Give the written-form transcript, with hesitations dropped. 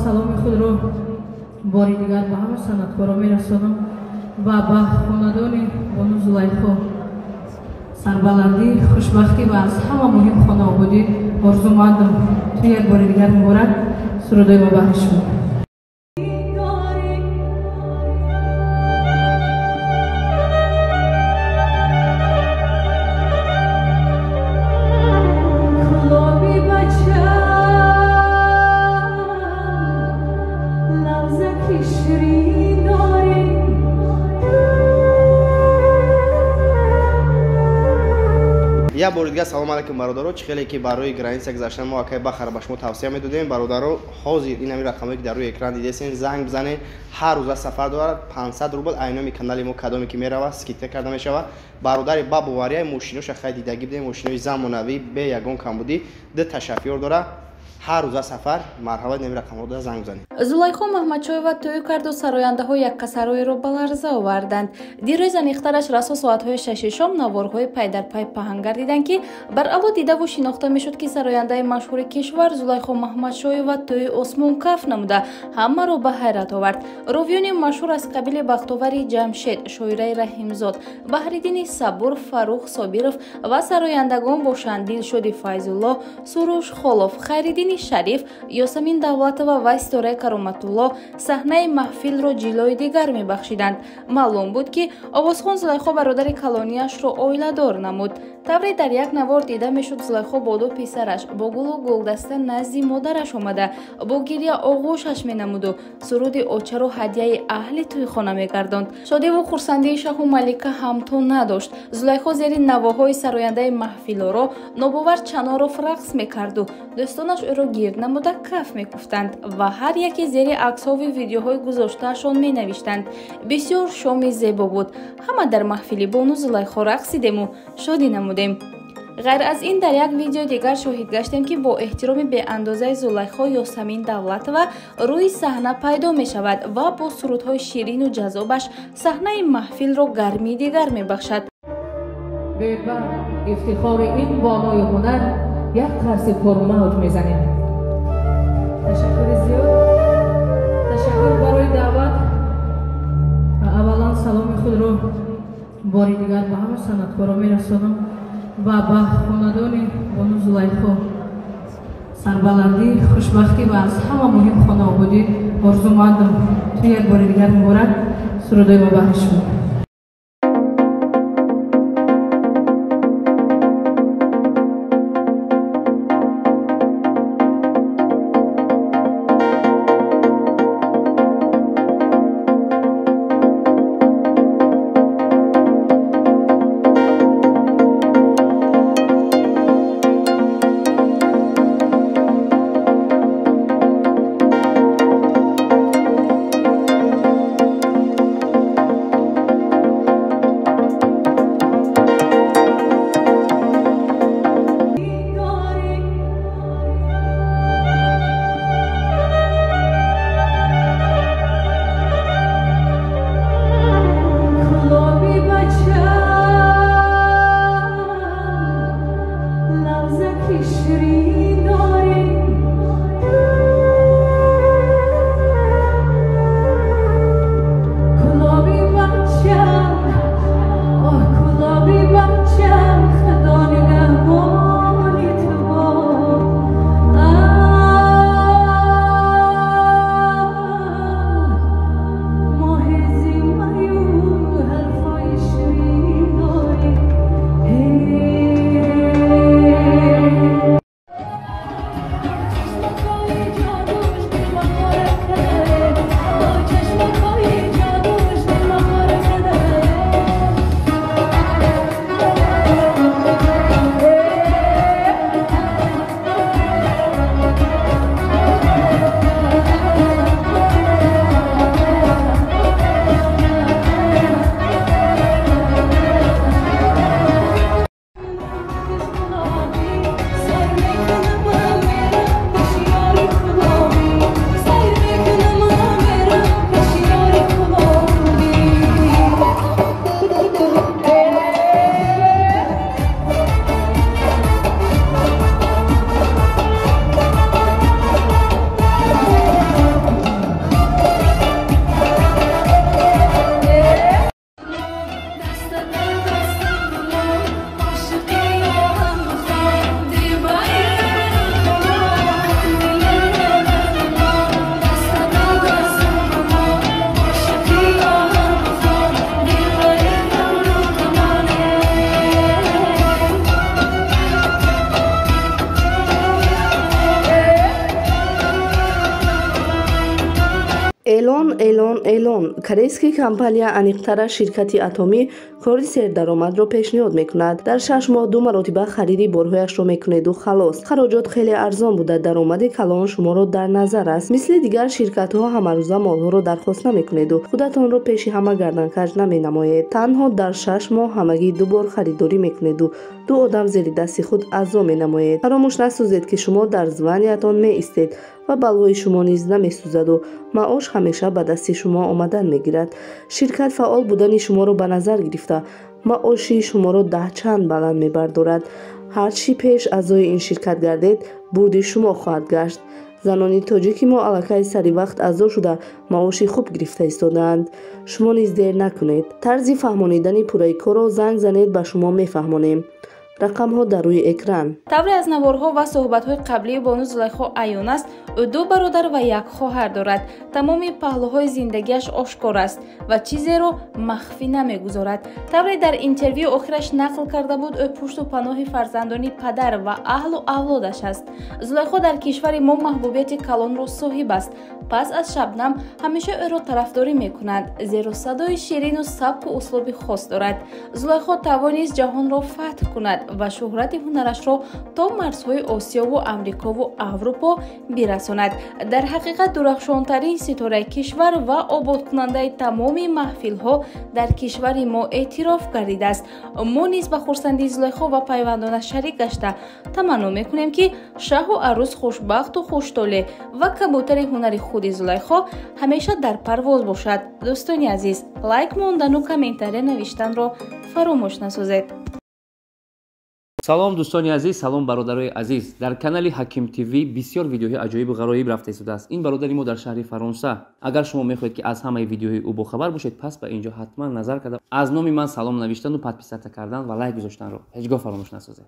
саломи худро бори дигар ба ҳама санъаткорон мерасонам ва ба хонадони Бону Зулайхо сарбаландӣ, хушбахтӣ ва аз ҳама муҳим хонаободӣ орзумандам. як бори дигар муборак. сурудай ва бахш шуд. Я бори дигар салом алейкум бародаро. Хеле ки барои граница гузаштан мо акай бахара ба шумо тавсия медодем. Бародаро, ҳозир ин ҳамин рақамҳое ки дар рӯи экран дидесен, занг бизанед. Ҳар рӯза сафар дорад 500 рубл айноми канали мо кадоме ки мерава скидка карда мешава. Бародари ба бовария мошиноша хай дидагӣ бидем, мошинои замонавӣ бе ягон камбудӣ ду ташаффур дора. ҳар рӯза сафар марҳаба нами рақамҳода занг бизанед. Зулайхо Маҳмадшоева тӯй карду сарояндаҳо яккасаройро ба ларза оварданд. Дирӯз анихтараш расо соатҳои 6 шом наворҳои пай дар пай паҳн гардиданд ки бар аво дидаву шинохта мешуд ки сарояндаи машҳури кишвар Зулайхо Маҳмадшоева тӯи осмонкаф намуда ҳамаро ба ҳайрат овард. Ровиёни машҳур аз қабили бахтовари Ҷамшед, Шоираи Раҳимзод, Баҳриддини Сабур, Фаррух Собиров ва сарояндагон бошанд Дилшоди Файзулло, Суруш Холов, Хайриддин Шариф, Ёсамин Давлатова ва Истораи Кароматулло саҳнаи маҳфилро ҷилои дигар мебахшиданд. Маълум буд ки Овозхон Зулайхо бародари калонияшро оиладор намуд. Тавре дар як навор дида мешуд Зулайхо бо ду писараш бо гулу гулдаста назди модараш омада бо гирья оғӯшаш менамуду суруди очару ҳадияи аҳли тӯйхона мегардонд. Шодиву хурсандии Шаҳу Малика ҳамто надошт. Зулайхо зери навоҳои сарояндаи маҳфилоро нобовар чаноро рақс мекарду дӯстонаш ӯро гирд намуда каф мекуфтанд ва ҳар яке зери аксҳови видеоҳои гузоштаашон менавиштанд. Бисёр шоми зебо буд. Ҳама дар маҳфили Бону Зулайхо рақсидему шодӣ намудем. غیر از این در یک ویدیو دیگر شاهد گشتیم که با احترامی به اندازه زلیخا یاسمین دولتова روی صحنه پیدا می شود و با سرودهای شیرین و جذابش صحنه محفل را گرمی دیگر می بخشد. به افتخار این بالای هنر یک قرص پرموج می زنیم. تشکر زیاد. تشکر برای دعوت. اولا سلام خود را باری دیگر به همه صنعتکاران می رسانم و با خاندان بانو زلیخا سربلندی، خوشبختی و از همه مهم خانوادگی آرزومندم. یک بار دیگر مبارک. سرودای و بخش شد. اعلان корейский компания аниқтара ширкати атомӣ кори сердаромадро пешниҳод мекунад. дар 6 моҳ 2 маротиба хариди борҳояшро мекунеду халос. хароҷот хеле арзон буда, даромади калон шуморо дар назар аст. мисли дигар ширкатҳо ҳамарӯза молҳоро дархост намекунеду, худатонро пеши ҳама гарданкаш наменамоед. танҳо дар 6 моҳ ҳамагӣ 2 бор харидорӣ мекунеду, 2 одам зери дасти худ аъзо менамоед. фаромӯш насӯзед ки шумо дар званиятон меистед ва балои шумо низ намесӯзаду маош ҳамеша ба дасти шумо омадан мегирад. ширкат фаъол будани шуморо ба назар гирифта маоши шуморо 10 чанд баланд мебардорад. ҳар чӣ пеш аъзои ин ширкат гардед, бурди шумо хоҳад гашт. занони тоҷики мо аллакай сари вақт аъзо шуда маоши хуб гирифта истодаанд. шумо низ дер накунед. тарзи фаҳмонидани пурраи корро занг занед, ба шумо мефаҳмонем. рақамҳо дар рӯи экран. тавре аз наворҳо ва суҳбатҳои қаблии Бону Зулайхо аён аст, ӯ 2 бародар ва 1 хоҳар дорад. тамоми паҳлӯҳои зиндагиаш ошкор аст ва чизеро махфӣ намегузорад. тавре дар интервю охираш нақл карда буд, ӯ пушту паноҳи фарзандони падар ва аҳлу авлодаш аст. Зулайхо дар кишвари мо маҳбубияти калонро соҳиб аст. пас аз Шабнам ҳамеша ӯро тарафдорӣ мекунад, зеро садои ширину сабку услуби хос дорад. Зулайхо тавонист ҷаҳонро фатҳ кунад ва шӯҳрати ҳунарашро то марзҳои Осиёву Амрикову Аврупо бирасонад. дар ҳақиқат дурахшонтарин ситораи кишвар ва ободкунандаи тамоми маҳфилҳо дар кишвари мо эътироф гардидааст. мо низ ба хурсандии Зулайхо ва пайвандонаш шарик гашта таманно мекунем ки шаҳру арӯз хушбахту хуштоле ва кабутари ҳунари худи Зулайхо ҳамеша дар парвоз бошад. дӯстони азиз, лайк мондану комментария навиштанро фаромӯш насозед. салом дӯстони азиз, салом бародарои азиз. дар канали Ҳаким ТВ бисёр видеоҳои аҷоибу ғароиб рафта истодааст. ин бародари мо дар шаҳри Фаронса. агар шумо мехоҳед ки аз ҳамаи видеоҳои ӯ бохабар бошед, пас ба инҷо ҳатман назар карда аз номи ман салом навиштану подписата кардан ва лайк гузоштанро ҳеҷ гоҳ фаромӯш насозед.